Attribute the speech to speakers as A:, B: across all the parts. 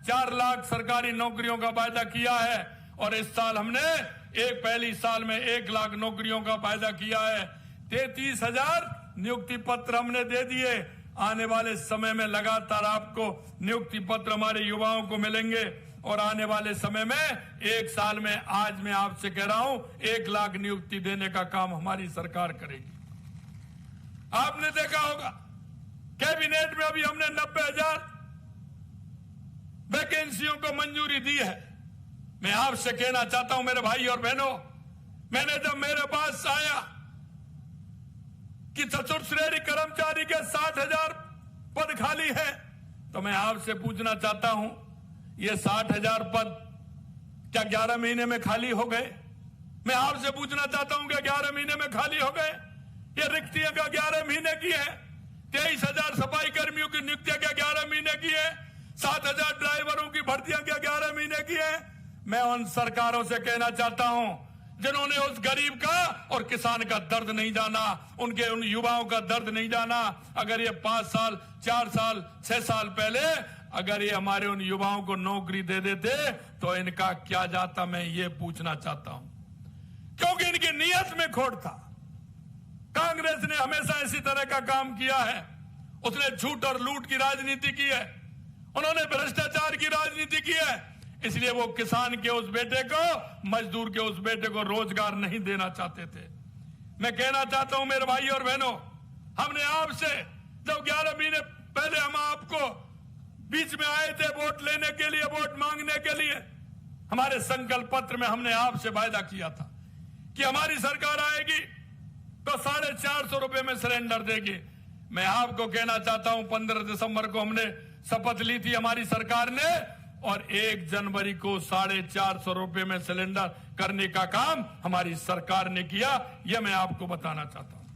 A: 4 लाख सरकारी नौकरियों का वायदा किया है और इस साल हमने पहली साल में 1 लाख नौकरियों का वायदा किया है। 33,000 नियुक्ति पत्र हमने दे दिए। आने वाले समय में लगातार आपको नियुक्ति पत्र हमारे युवाओं को मिलेंगे और आने वाले समय में 1 साल में आज मैं आपसे कह रहा हूं 1 लाख नियुक्ति देने का काम हमारी सरकार करेगी। आपने देखा होगा कैबिनेट में अभी हमने 90,000 वैकेंसियों को मंजूरी दी है। मैं आपसे कहना चाहता हूं मेरे भाई और बहनों, मैंने जब मेरे पास आया कि चतुर्थ श्रेणी कर्मचारी के 60,000 पद खाली है, तो मैं आपसे पूछना चाहता हूं ये 60,000 पद क्या 11 महीने में खाली हो गए? मैं आपसे पूछना चाहता हूं क्या 11 महीने में खाली हो गए? ये रिक्तियां क्या 11 महीने की है? 23,000 सफाई कर्मियों की नियुक्तियां क्या 11 महीने की है? 7,000 ड्राइवरों की भर्तियां क्या 11 महीने की है? मैं उन सरकारों से कहना चाहता हूं जिन्होंने उस गरीब का और किसान का दर्द नहीं जाना, उन युवाओं का दर्द नहीं जाना। अगर ये 5 साल 4 साल 6 साल पहले अगर ये हमारे उन युवाओं को नौकरी दे देते तो इनका क्या जाता, मैं ये पूछना चाहता हूं, क्योंकि इनकी नीयत में खोट था। कांग्रेस ने हमेशा इसी तरह का काम किया है। उसने झूठ और लूट की राजनीति की है, उन्होंने भ्रष्टाचार की राजनीति की है, इसलिए वो किसान के उस बेटे को, मजदूर के उस बेटे को रोजगार नहीं देना चाहते थे। मैं कहना चाहता हूं मेरे भाई और बहनों, हमने आपसे जब 11 महीने पहले हम आपको बीच में आए थे वोट लेने के लिए, वोट मांगने के लिए, हमारे संकल्प पत्र में हमने आपसे वायदा किया था कि हमारी सरकार आएगी तो 450 रुपए में सिलेंडर देगी। मैं आपको कहना चाहता हूं 15 दिसंबर को हमने शपथ ली थी हमारी सरकार ने और 1 जनवरी को 450 रुपए में सिलेंडर करने का काम हमारी सरकार ने किया। यह मैं आपको बताना चाहता हूं।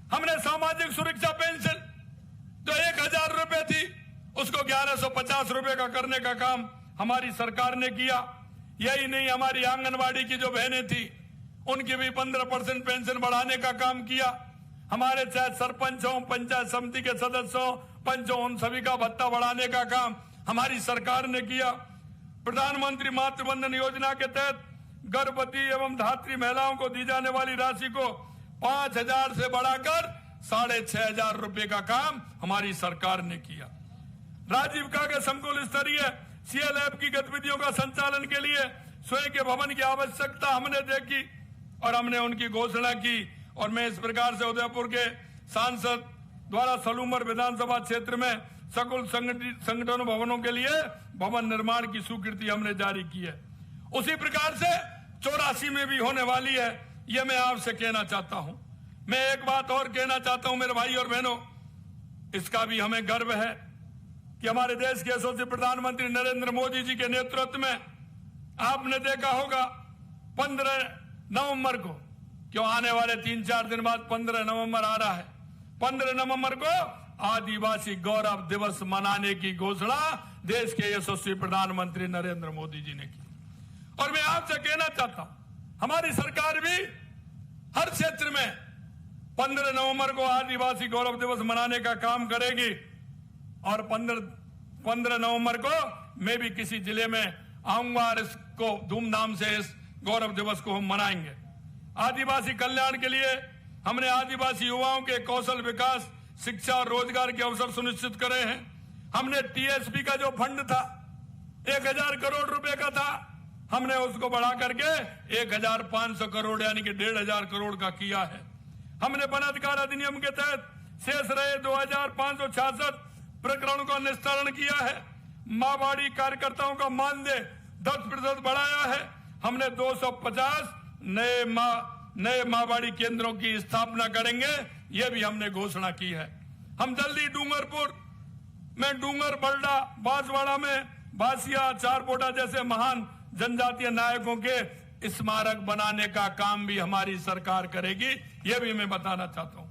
A: हमने सामाजिक सुरक्षा पेंशन जो 1,000 रुपए थी उसको 1,150 रुपए का करने का काम हमारी सरकार ने किया। यही नहीं, हमारी आंगनवाड़ी की जो बहनें थी उनकी भी 15% पेंशन बढ़ाने का काम किया। हमारे चाहे सरपंच हो, पंचायत समिति के सदस्य हो, पंच हो, उन सभी का भत्ता बढ़ाने का काम हमारी सरकार ने किया। प्रधानमंत्री मातृ वंदन योजना के तहत गर्भवती एवं धात्री महिलाओं को दी जाने वाली राशि को 5,000 से बढ़ाकर 6,500 रुपए का काम हमारी सरकार ने किया। राजीव काका संकुल स्तरीय CLF की गतिविधियों का संचालन के लिए स्वयं के भवन की आवश्यकता हमने देखी और हमने उनकी घोषणा की और मैं इस प्रकार से उदयपुर के सांसद द्वारा सलूमर विधानसभा क्षेत्र में सकल संगठन भवनों के लिए भवन निर्माण की स्वीकृति हमने जारी की है। उसी प्रकार से 84 में भी होने वाली है, यह मैं आपसे कहना चाहता हूं। मैं एक बात और कहना चाहता हूं मेरे भाई और बहनों, इसका भी हमें गर्व है कि हमारे देश के यशस्वी प्रधानमंत्री नरेंद्र मोदी जी के नेतृत्व में आपने देखा होगा 15 नवंबर को, क्यों आने वाले 3-4 दिन बाद 15 नवंबर आ रहा है, 15 नवंबर को आदिवासी गौरव दिवस मनाने की घोषणा देश के यशस्वी प्रधानमंत्री नरेंद्र मोदी जी ने की। और मैं आपसे कहना चाहता हूं हमारी सरकार भी हर क्षेत्र में 15 नवंबर को आदिवासी गौरव दिवस मनाने का काम करेगी और 15 नवंबर को मैं भी किसी जिले में आऊंगा और इसको धूमधाम से इस गौरव दिवस को हम मनाएंगे। आदिवासी कल्याण के लिए हमने आदिवासी युवाओं के कौशल विकास, शिक्षा और रोजगार के अवसर सुनिश्चित करे हैं। हमने TSP का जो फंड था 1,000 करोड़ रुपए का था, हमने उसको बढ़ा करके 1,500 करोड़ यानी कि 1,500 करोड़ का किया है। हमने वन अधिकार अधिनियम के तहत शेष रहे 2,566 प्रकरणों का निस्तारण किया है। माँबाड़ी कार्यकर्ताओं का मानदेय 10% बढ़ाया है। हमने 250 नए माँबाड़ी केंद्रों की स्थापना करेंगे, यह भी हमने घोषणा की है। हम जल्दी डूंगरपुर में डूंगर, बल्डा, बांसवाड़ा में बासिया, चारपोटा जैसे महान जनजातीय नायकों के स्मारक बनाने का काम भी हमारी सरकार करेगी, यह भी मैं बताना चाहता हूं।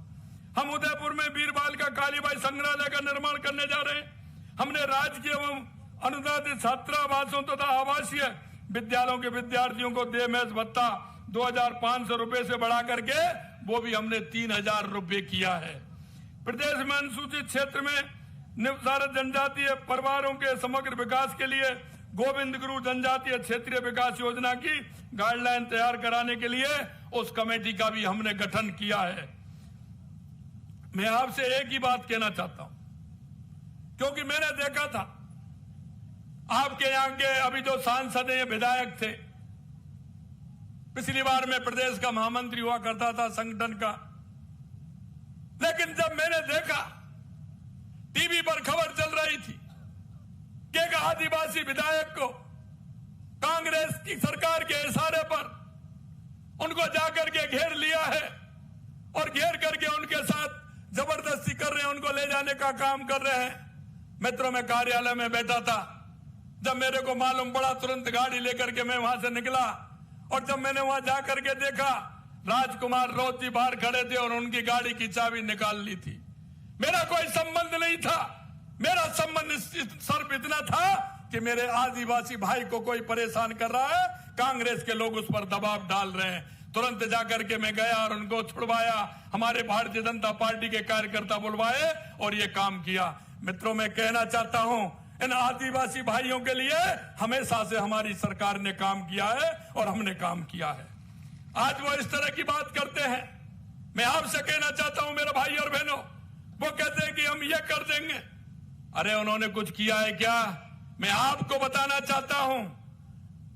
A: हम उदयपुर में बीरबाल का कालीबाई संग्रहालय का निर्माण करने जा रहे हैं। हमने राजकीय एवं अनुदानित छात्रावासों तथा आवासीय विद्यालयों के विद्यार्थियों को देय भत्ता 2,500 रुपए से बढ़ा करके वो भी हमने 3,000 रुपए किया है। प्रदेश में अनुसूचित क्षेत्र में सारे जनजातीय परिवारों के समग्र विकास के लिए गोविंद गुरु जनजातीय क्षेत्रीय विकास योजना की गाइडलाइन तैयार कराने के लिए उस कमेटी का भी हमने गठन किया है। मैं आपसे एक ही बात कहना चाहता हूं, क्योंकि मैंने देखा था आपके यहां के अभी जो सांसद हैं, विधायक थे, पिछली बार मैं प्रदेश का महामंत्री हुआ करता था संगठन का, लेकिन जब मैंने देखा टीवी पर खबर चल रही थी कि एक आदिवासी विधायक को कांग्रेस की सरकार के इशारे पर उनको जाकर के घेर लिया है और घेर करके उनके साथ जबरदस्ती कर रहे हैं, उनको ले जाने का काम कर रहे हैं। मित्रों, मैं कार्यालय में बैठा था, जब मेरे को मालूम पड़ा तुरंत गाड़ी लेकर के मैं वहां से निकला और जब मैंने वहां जाकर के देखा राजकुमार रोज जी बाहर खड़े थे और उनकी गाड़ी की चाबी निकाल ली थी। मेरा कोई संबंध नहीं था, मेरा संबंध सिर्फ इतना था कि मेरे आदिवासी भाई को कोई परेशान कर रहा है, कांग्रेस के लोग उस पर दबाव डाल रहे हैं। तुरंत जाकर के मैं गया और उनको छुड़वाया, हमारे भारतीय जनता पार्टी के कार्यकर्ता बुलवाए और ये काम किया। मित्रों, मैं कहना चाहता हूं, इन आदिवासी भाइयों के लिए हमेशा से हमारी सरकार ने काम किया है और हमने काम किया है। आज वो इस तरह की बात करते हैं। मैं आपसे कहना चाहता हूं मेरे भाई और बहनों, वो कहते हैं कि हम ये कर देंगे। अरे उन्होंने कुछ किया है क्या? मैं आपको बताना चाहता हूं,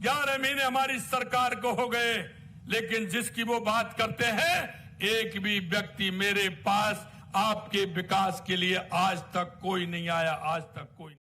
A: 11 महीने हमारी सरकार को हो गए, लेकिन जिसकी वो बात करते हैं, एक भी व्यक्ति मेरे पास आपके विकास के लिए आज तक कोई नहीं आया, आज तक कोई।